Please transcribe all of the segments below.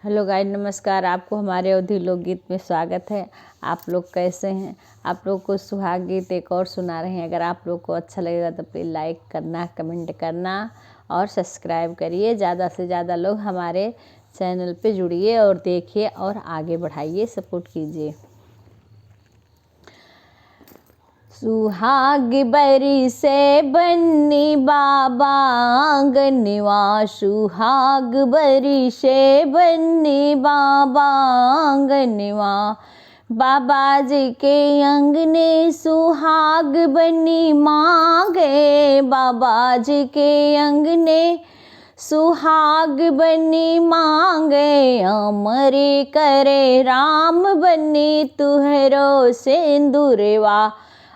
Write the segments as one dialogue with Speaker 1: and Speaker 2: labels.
Speaker 1: Hello guys, नमस्कार। आपको हमारे अवधी लोकगीत में स्वागत है। आप लोग कैसे हैं? आप लोग को सुहाग गीत एक और सुना रहे हैं। अगर आप लोग को अच्छा लगेगा तो प्लीज़ लाइक करना, कमेंट करना और सब्सक्राइब करिए। ज़्यादा से ज़्यादा लोग हमारे चैनल पे जुड़िए और देखिए और आगे बढ़ाइए, सपोर्ट कीजिए। सुहाग बरी से बन्नी बाबा आंगनवा, सुहाग बरी से बन्नी बाबा आंगनवा। बाबा जी के अंगने सुहाग बनी मांगे, बाबा जी के अंगने सुहाग बनी मांगे। अमरे करे राम बनी तुहरो सिंदूरवा,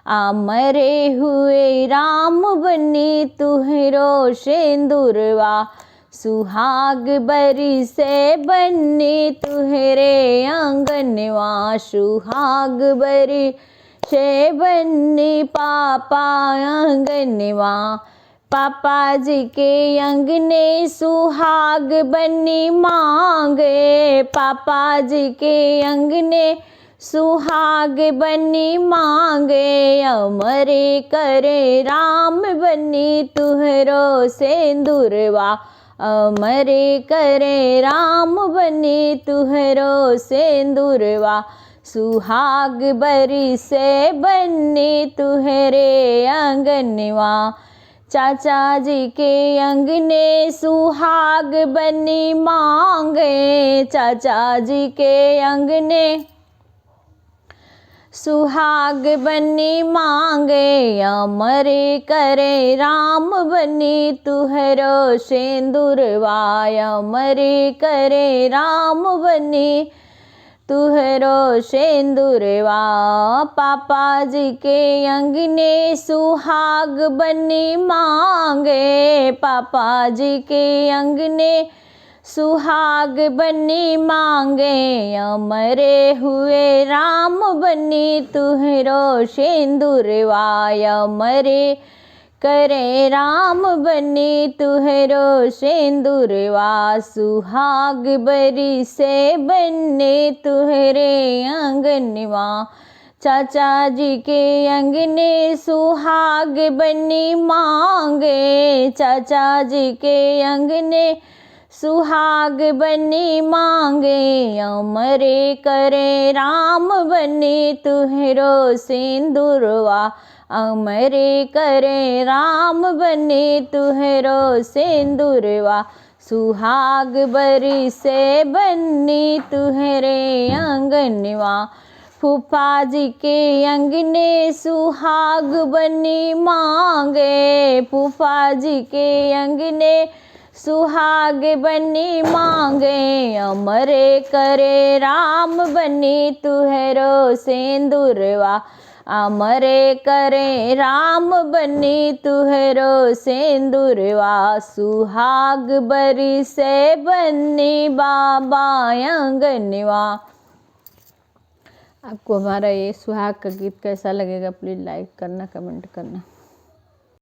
Speaker 1: अमरे हुए राम बनी तुहरो सिंदूरवा। सुहाग बरी से बन्नी तुहरे आंगनवा, सुहाग बरी से बन्नी पापा आंगनवा। पापा जी के अंगने सुहाग बनी मांगे, पापा जी के अंगने सुहाग बनी मांगे। अमरे करे राम बनी तुहरो सिंदूरवा, अमरे करे राम बनी तुहरो सिंदूरवा। सुहाग बरी से बन्नी तुहरे आंगनवा। चाचा जी के अंगने सुहाग बनी मांगे, चाचा जी के अंगने सुहाग बनी मांगे। अमरे करे राम बनी तुहरो सिंदूरवा, अमरे करे राम बनी तुहरो सिंदूरवा। पापा जी के अंगने सुहाग बनी मांगे, पापा जी के अंगने सुहाग बनी मांगे। अमरे हुए राम बनी तुहरो सिंदूरवा, अमरे करे राम बनी तुहरो सिंदूरवा। सुहाग बरी से बन्नी तुहरे आंगनवा। चाचा जी के अंगने सुहाग बनी मांगे, चाचा जी के अंगने सुहाग बनी मांगे। अमरे करे राम बनी तुहरो सिंदूरवा, अमरे करे राम बनी तुहरो सिंदूरवा। सुहाग बरी से बन्नी तुहरे आंगनवा। फूफा जी के अंगने सुहाग बनी मांगे, फूफा जी के अंगने सुहाग बनी मांगे। अमरे करे राम बनी तुहरो सिंदूरवा, अमरे करे राम बनी तुहरो सिंदूरवा। सुहाग बरी से बन्नी बाबा आंगनवा। आपको हमारा ये सुहाग का गीत कैसा लगेगा प्लीज़ लाइक करना, कमेंट करना।